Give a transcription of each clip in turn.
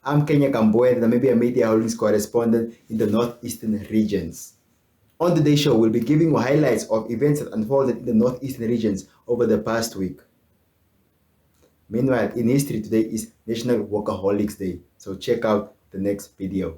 I'm Kenya Kamboya, the Namibia Media Holdings correspondent in the northeastern regions. On today's show, we'll be giving you highlights of events that unfolded in the northeastern regions over the past week. Meanwhile, in history, today is National Workaholics Day, so check out the next video.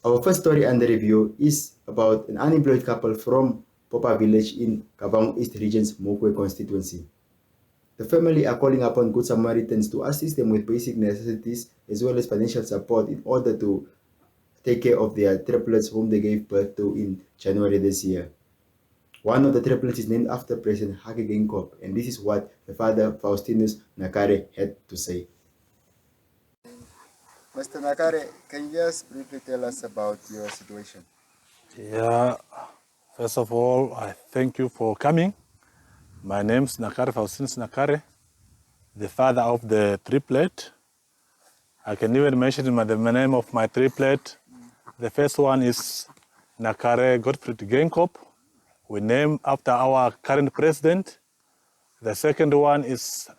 Our first story under review is about an unemployed couple from Popa village in Kavango East Region's Mokwe constituency. The family are calling upon Good Samaritans to assist them with basic necessities as well as financial support in order to take care of their triplets whom they gave birth to in January this year. One of the triplets is named after President Hage Geingob, and this is what the father Faustinus Nakare had to say. Mr. Nakare, can you just briefly tell us about your situation? Yeah, first of all, I thank you for coming. My name is Nakare Faustinus Nakare, the father of the triplet. I can even mention the name of my triplet. The first one is Nakare Gottfried Geingob. We named after our current president. The second one is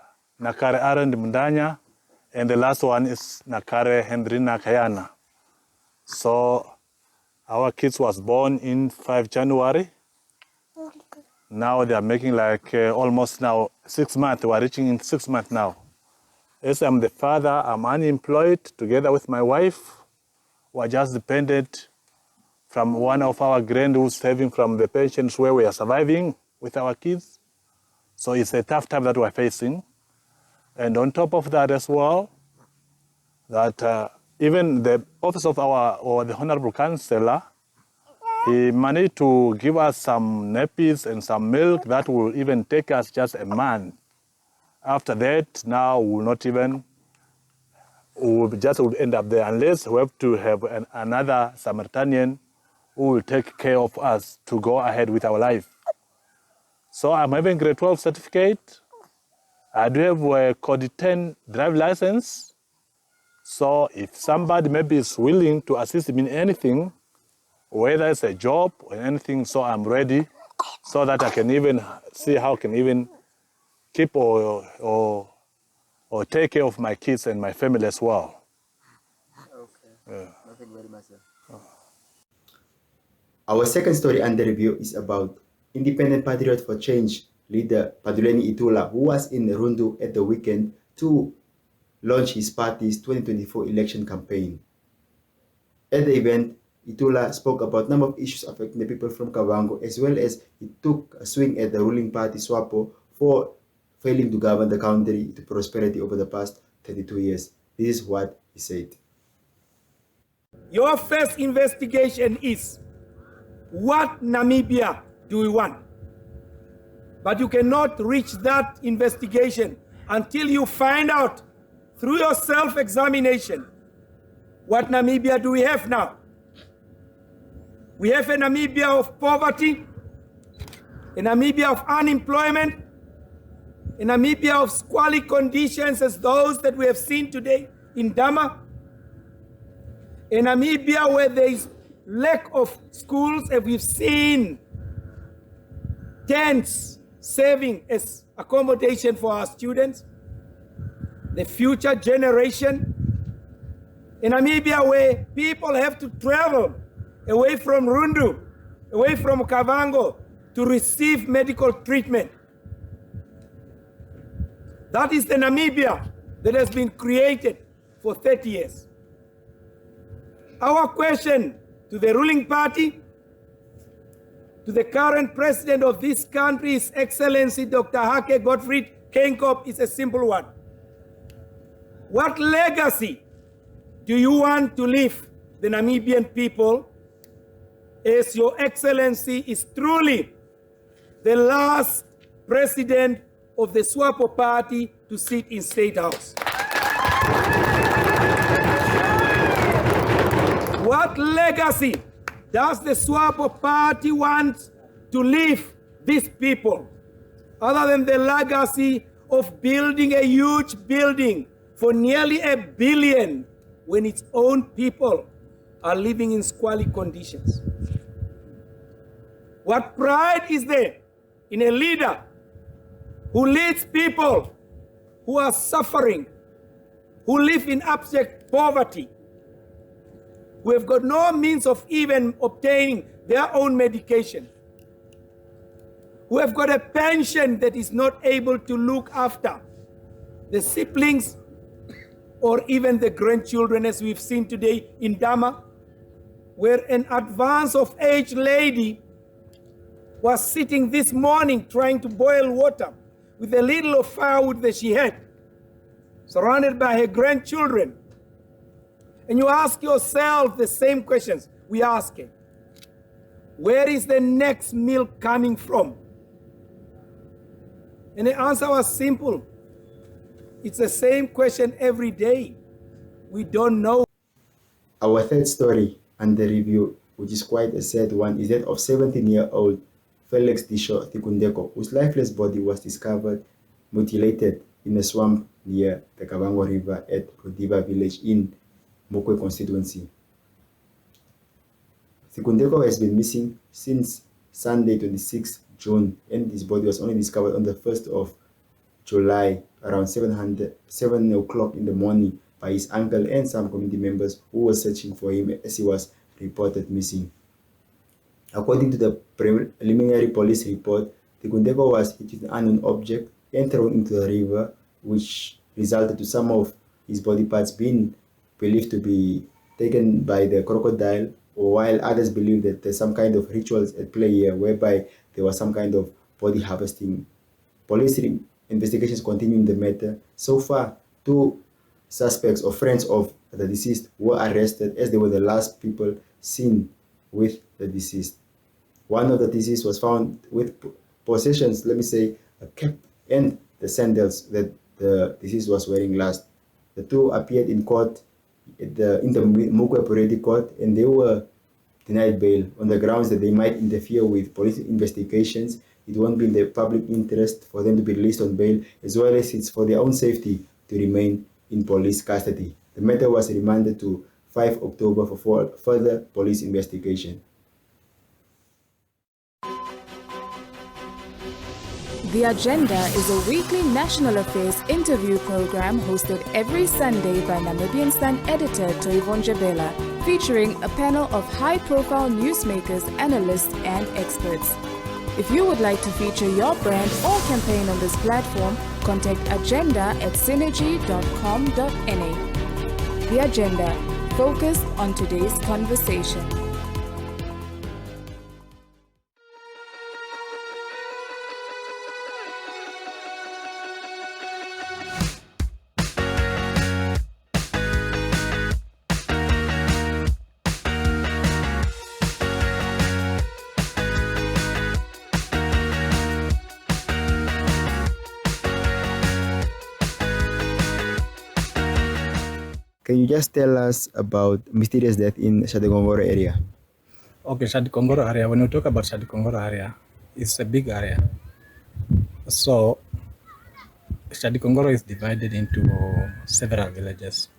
Nakare Arend Mndanya. And the last one is Nakare Hendrina Kayana. So our kids was born in 5 January. Now they are making like almost now 6 months. We are reaching in 6 months now. As I'm the father, I'm unemployed together with my wife. We are just dependent from one of our grand who's saving from the pensions where we are surviving with our kids. So it's a tough time that we're facing. And on top of that as well, that even the office of the Honorable Councillor, he managed to give us some nappies and some milk that will even take us just a month. After that, now we'll not even, we'll end up there unless we have to have another Samaritan who will take care of us to go ahead with our life. So I'm having grade 12 certificate. I do have a Code 10 drive license. So if somebody maybe is willing to assist me in anything, whether it's a job or anything, so I'm ready so that I can even see how I can even keep or take care of my kids and my family as well. Okay. Nothing very much, sir. Our second story under review is about Independent Patriot for Change leader Paduleni Itula, who was in Rundu at the weekend to launch his party's 2024 election campaign. At the event, Itula spoke about a number of issues affecting the people from Kavango, as well as he took a swing at the ruling party SWAPO for failing to govern the country to prosperity over the past 32 years. This is what he said. Your first investigation is, what Namibia do we want? But you cannot reach that investigation until you find out through your self-examination, what Namibia do we have now? We have a Namibia of poverty, a Namibia of unemployment, a Namibia of squalid conditions as those that we have seen today in Dama, a Namibia where there is lack of schools, and we've seen tents serving as accommodation for our students, the future generation. In Namibia, where people have to travel away from Rundu, away from Kavango to receive medical treatment. That is the Namibia that has been created for 30 years. Our question to the ruling party, to the current president of this country, His Excellency Dr. Hake Gottfried Geingob, is a simple one. What legacy do you want to leave the Namibian people, as Your Excellency is truly the last president of the SWAPO party to sit in State House? What legacy does the SWAPO party want to leave these people, other than the legacy of building a huge building for nearly $1 billion when its own people are living in squalid conditions? What pride is there in a leader who leads people who are suffering, who live in abject poverty, who have got no means of even obtaining their own medication, who have got a pension that is not able to look after the siblings or even the grandchildren, as we've seen today in Dama, where an advanced of age lady was sitting this morning trying to boil water with a little of firewood that she had, surrounded by her grandchildren. And you ask yourself the same questions we are asking. Where is the next meal coming from? And the answer was simple. It's the same question every day. We don't know. Our third story under review, which is quite a sad one, is that of 17-year-old Felix Disho Tikundeko, whose lifeless body was discovered mutilated in a swamp near the Kavango River at Rodiva village in Mokwe constituency. Tikundeko has been missing since Sunday, 26 June, and his body was only discovered on the 1st of July around 7 o'clock in the morning by his uncle and some community members who were searching for him as he was reported missing. According to the preliminary police report, Tikundeko was hit with an unknown object and thrown into the river, which resulted to some of his body parts being believed to be taken by the crocodile, or while others believe that there's some kind of rituals at play here whereby there was some kind of body harvesting. Police investigations continue in the matter. So far, 2 suspects or friends of the deceased were arrested, as they were the last people seen with the deceased. One of the deceased was found with possessions, let me say, a cap and the sandals that the deceased was wearing last. The 2 appeared in court in the Mokwe Puredi court, and they were denied bail on the grounds that they might interfere with police investigations. It won't be in the public interest for them to be released on bail, as well as it's for their own safety to remain in police custody. The matter was remanded to 5 October for further police investigation. The Agenda is a weekly national affairs interview program hosted every Sunday by Namibian Sun editor Toyvon Jabela, featuring a panel of high-profile newsmakers, analysts, and experts. If you would like to feature your brand or campaign on this platform, contact agenda@synergy.com.na. The Agenda, focused on today's conversation. Can you just tell us about mysterious death in Shadikongoro area? Okay, Shadikongoro area, when we talk about Shadikongoro area, it's a big area. So, Shadikongoro is divided into several villages.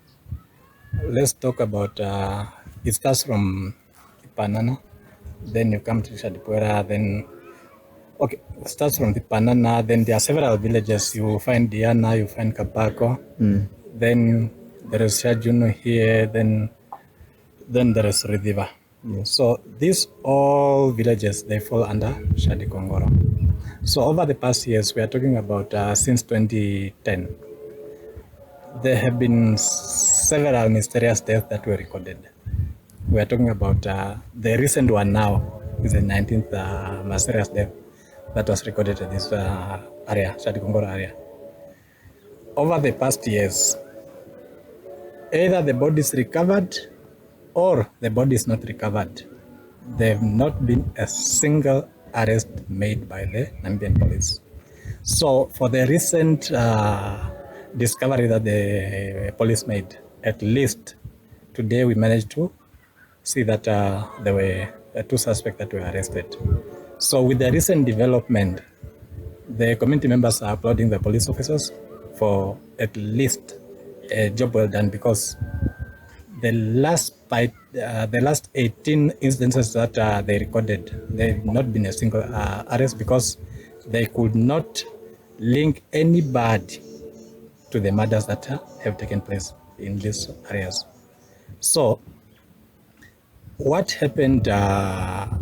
Let's talk about, it starts from Ipanana, then you come to Shadipwera, then, okay, it starts from the Panana, then there are several villages. You find Diana, you find Kapako, then there is Shajuno here, then there is Ridiva. So these all villages, they fall under Shadikongoro. So over the past years, we are talking about since 2010, there have been several mysterious deaths that were recorded. We are talking about the recent one now is the 19th mysterious death that was recorded in this area, Shadikongoro area. Over the past years, either the body is recovered or the body is not recovered. There have not been a single arrest made by the Namibian police. So for the recent discovery that the police made, at least today we managed to see that there were two suspects that were arrested. So with the recent development, the community members are applauding the police officers for at least a job well done, because the last 18 instances that they recorded, there have not been a single arrest because they could not link anybody to the murders that have taken place in these areas. So what happened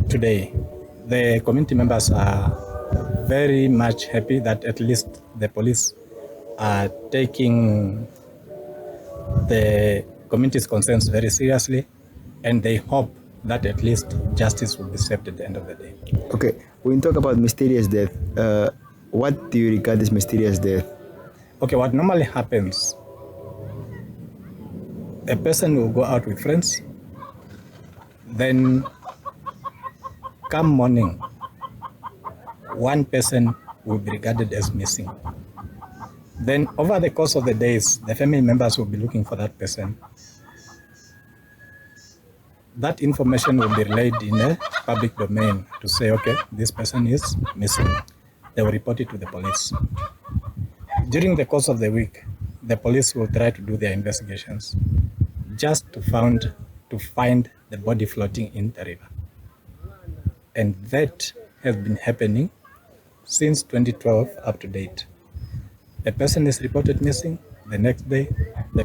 today, the community members are very much happy that at least the police are taking the community's concerns very seriously, and they hope that at least justice will be served at the end of the day. Okay, when you talk about mysterious death, what do you regard as mysterious death? Okay, what normally happens, a person will go out with friends, then come morning, one person will be regarded as missing. Then over the course of the days, the family members will be looking for that person. That information will be relayed in a public domain to say, okay, this person is missing. They will report it to the police. During the course of the week, the police will try to do their investigations just to find the body floating in the river. And that has been happening since 2012 up to date. A person is reported missing, the next day the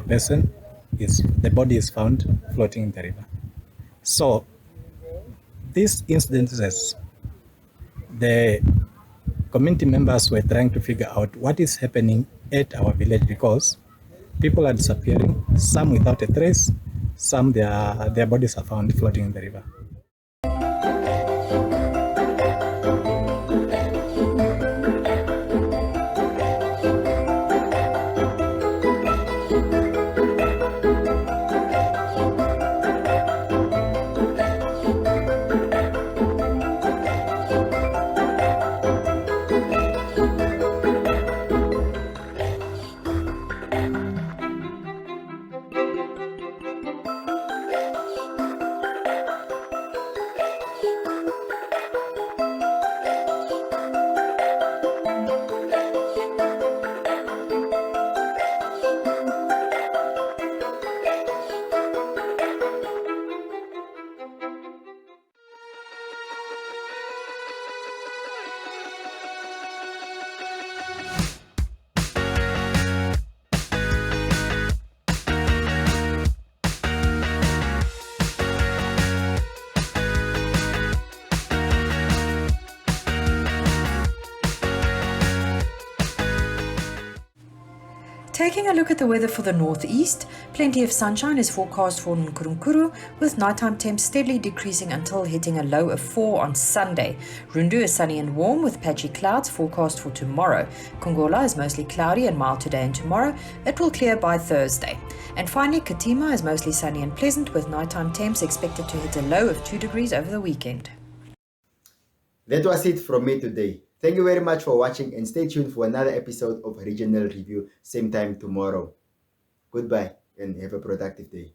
body is found floating in the river. So these incidences, the community members were trying to figure out what is happening at our village, because people are disappearing, some without a trace, some their bodies are found floating in the river. Taking a look at the weather for the northeast, plenty of sunshine is forecast for Nkurunkuru, with nighttime temps steadily decreasing until hitting a low of 4 on Sunday. Rundu is sunny and warm with patchy clouds forecast for tomorrow. Kongola is mostly cloudy and mild today and tomorrow. It will clear by Thursday. And finally, Katima is mostly sunny and pleasant with nighttime temps expected to hit a low of 2 degrees over the weekend. That was it from me today. Thank you very much for watching, and stay tuned for another episode of Regional Review, same time tomorrow. Goodbye and have a productive day.